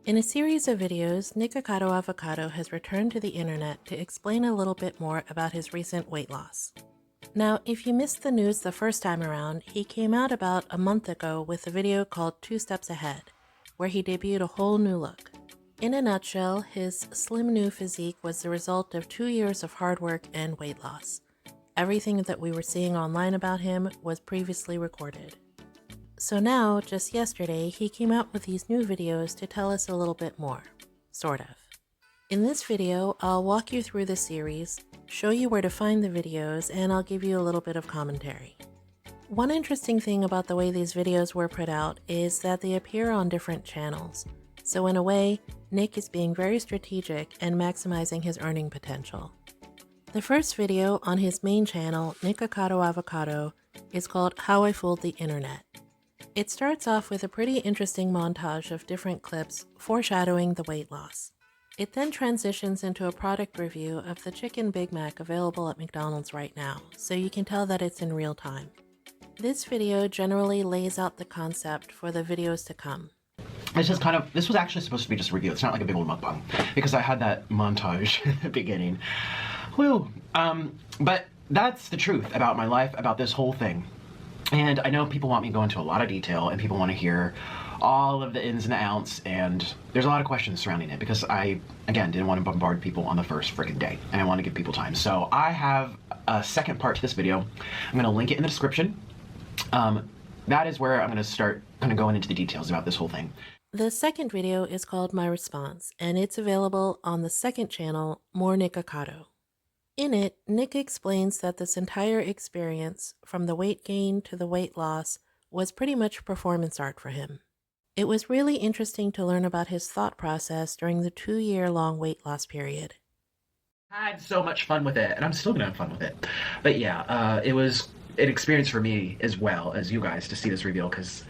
In a series of videos, Nikocado Avocado has returned to the internet to explain a little bit more about his recent weight loss. Now, if you missed the news the first time around, he came out about a month ago with a video called 2 Steps Ahead, where he debuted a whole new look. In a nutshell, his slim new physique was the result of 2 years of hard work and weight loss. Everything that we were seeing online about him was previously recorded. So now, just yesterday, he came out with these new videos to tell us a little bit more, sort of. In this video, I'll walk you through the series, show you where to find the videos, and I'll give you a little bit of commentary. One interesting thing about the way these videos were put out is that they appear on different channels. So in a way, Nick is being very strategic and maximizing his earning potential. The first video on his main channel, Nikocado Avocado, is called How I Fooled the Internet. It starts off with a pretty interesting montage of different clips foreshadowing the weight loss. It then transitions into a product review of the Chicken Big Mac available at McDonald's right now, so you can tell that it's in real time. This video generally lays out the concept for the videos to come. This was actually supposed to be just a review. It's not like a big old mukbang, because I had that montage at the beginning. Whew. But that's the truth about my life, about this whole thing. And I know people want me to go into a lot of detail, and people want to hear all of the ins and outs, and there's a lot of questions surrounding it, because I, again, didn't want to bombard people on the first freaking day, and I want to give people time. So I have a second part to this video. I'm going to link it in the description. That is where I'm going to start going into the details about this whole thing. The second video is called My Response, and it's available on the second channel, More Nikocado. In it, Nick explains that this entire experience, from the weight gain to the weight loss, was pretty much performance art for him. It was really interesting to learn about his thought process during the 2-year-long weight loss period. I had so much fun with it, and I'm still gonna have fun with it. But yeah, it was an experience for me as well as you guys to see this reveal, because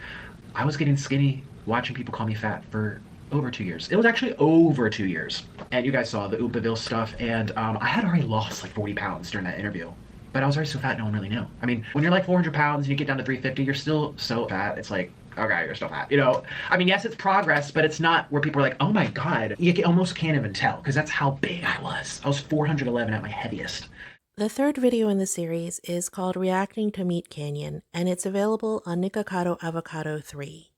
I was getting skinny watching people call me fat for over 2 years. It was actually over 2 years. And you guys saw the Oopaville stuff, and I had already lost like 40 pounds during that interview. But I was already so fat, no one really knew. I mean, when you're like 400 pounds and you get down to 350, you're still so fat. It's like, okay, you're still fat. You know, I mean, yes, it's progress, but it's not where people are like, oh my God. You almost can't even tell, because that's how big I was. I was 411 at my heaviest. The third video in the series is called Reacting to Meat Canyon, and it's available on Nikocado Avocado 3.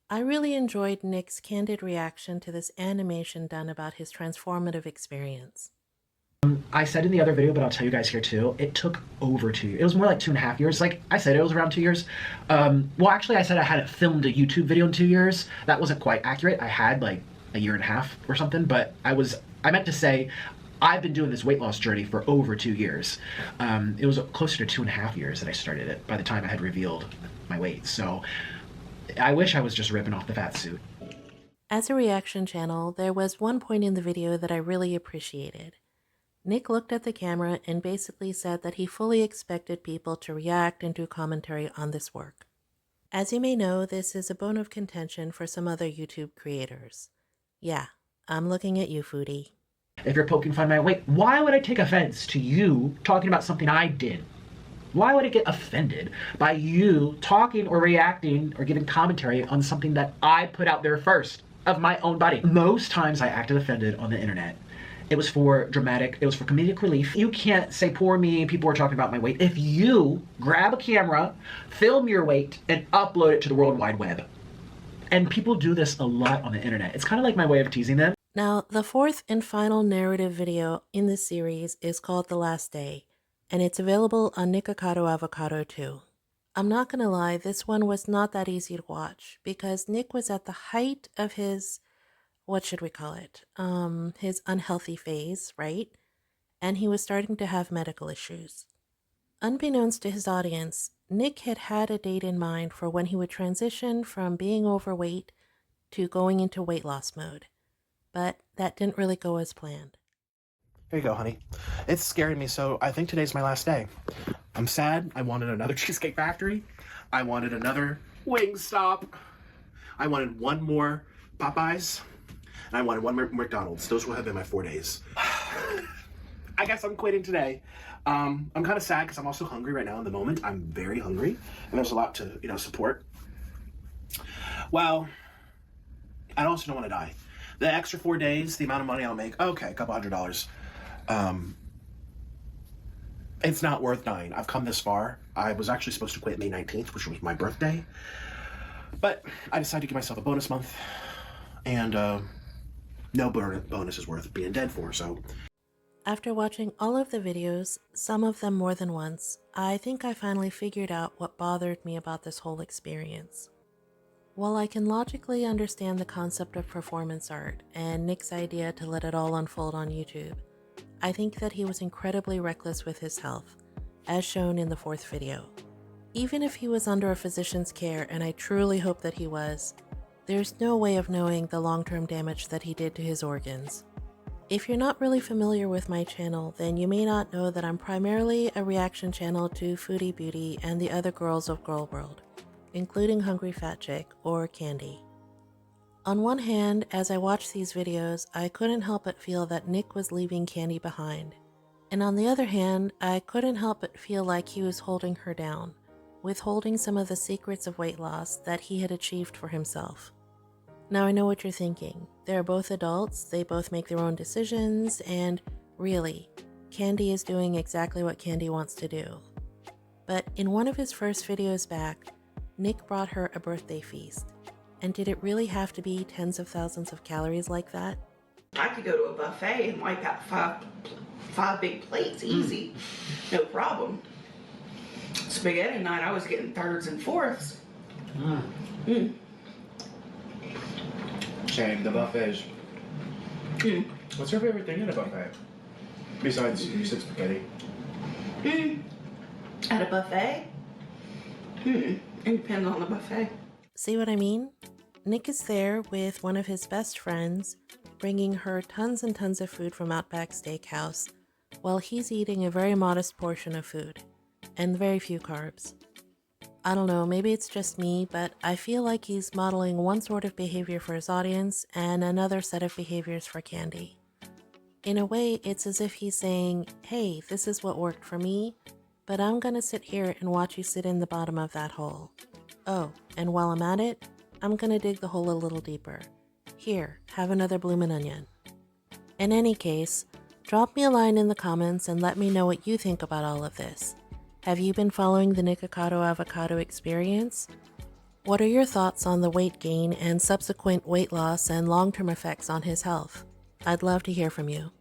I really enjoyed Nick's candid reaction to this animation done about his transformative experience. I said in the other video, but I'll tell you guys here too, it took over 2 years. It was more like 2.5 years. Like I said, it was around 2 years. Well, actually, I said I hadn't filmed a YouTube video in 2 years. That wasn't quite accurate. I had like a year and a half or something, but I meant to say I've been doing this weight loss journey for over 2 years. It was closer to 2.5 years that I started it by the time I had revealed my weight. So I wish I was just ripping off the fat suit. As a reaction channel, there was one point in the video that I really appreciated. Nick looked at the camera and basically said that he fully expected people to react and do commentary on this work. As you may know, this is a bone of contention for some other YouTube creators. Yeah, I'm looking at you, foodie. If you're poking fun at my weight, why would I take offense to you talking about something I did? Why would I get offended by you talking or reacting or giving commentary on something that I put out there first of my own body? Most times I acted offended on the internet. It was for dramatic, it was for comedic relief. You can't say poor me, people are talking about my weight. If you grab a camera, film your weight, and upload it to the World Wide Web. And people do this a lot on the internet. It's kind of like my way of teasing them. Now, the fourth and final narrative video in this series is called The Last Day, and it's available on Nikocado Avocado 2. I'm not gonna lie, this one was not that easy to watch, because Nick was at the height of his, what should we call it, his unhealthy phase, right? And he was starting to have medical issues. Unbeknownst to his audience, Nick had had a date in mind for when he would transition from being overweight to going into weight loss mode. But that didn't really go as planned. Here you go, honey. It's scaring me, so I think today's my last day. I'm sad. I wanted another Cheesecake Factory. I wanted another Wingstop. I wanted one more Popeyes. And I wanted one more McDonald's. Those will have been my 4 days. I guess I'm quitting today. I'm kind of sad because I'm also hungry right now in the moment. I'm very hungry. And there's a lot to, support. Well, I also don't want to die. The extra 4 days, the amount of money I'll make, okay, a couple $100. It's not worth dying. I've come this far. I was actually supposed to quit May 19th, which was my birthday. But I decided to give myself a bonus month. And no bonus is worth being dead for, so. After watching all of the videos, some of them more than once, I think I finally figured out what bothered me about this whole experience. While I can logically understand the concept of performance art and Nick's idea to let it all unfold on YouTube, I think that he was incredibly reckless with his health, as shown in the 4th video. Even if he was under a physician's care, and I truly hope that he was, there's no way of knowing the long-term damage that he did to his organs. If you're not really familiar with my channel, then you may not know that I'm primarily a reaction channel to Foodie Beauty and the other girls of Girl World, including Hungry Fat Chick or Candy. On one hand, as I watched these videos, I couldn't help but feel that Nick was leaving Candy behind. And on the other hand, I couldn't help but feel like he was holding her down, withholding some of the secrets of weight loss that he had achieved for himself. Now I know what you're thinking. They're both adults, they both make their own decisions, and really, Candy is doing exactly what Candy wants to do. But in one of his first videos back, Nick brought her a birthday feast. And did it really have to be tens of thousands of calories like that? I could go to a buffet and wipe out five big plates easy, no problem. Spaghetti night, I was getting thirds and fourths. Shame, the buffets. What's your favorite thing at a buffet? Besides, you said spaghetti. At a buffet? It depends on the buffet. See what I mean? Nick is there with one of his best friends, bringing her tons and tons of food from Outback Steakhouse, while he's eating a very modest portion of food, and very few carbs. I don't know, maybe it's just me, but I feel like he's modeling one sort of behavior for his audience and another set of behaviors for Candy. In a way, it's as if he's saying, hey, this is what worked for me, but I'm gonna sit here and watch you sit in the bottom of that hole. Oh, and while I'm at it, I'm gonna dig the hole a little deeper. Here, have another bloomin' onion. In any case, drop me a line in the comments and let me know what you think about all of this. Have you been following the Nikocado Avocado experience? What are your thoughts on the weight gain and subsequent weight loss and long-term effects on his health? I'd love to hear from you.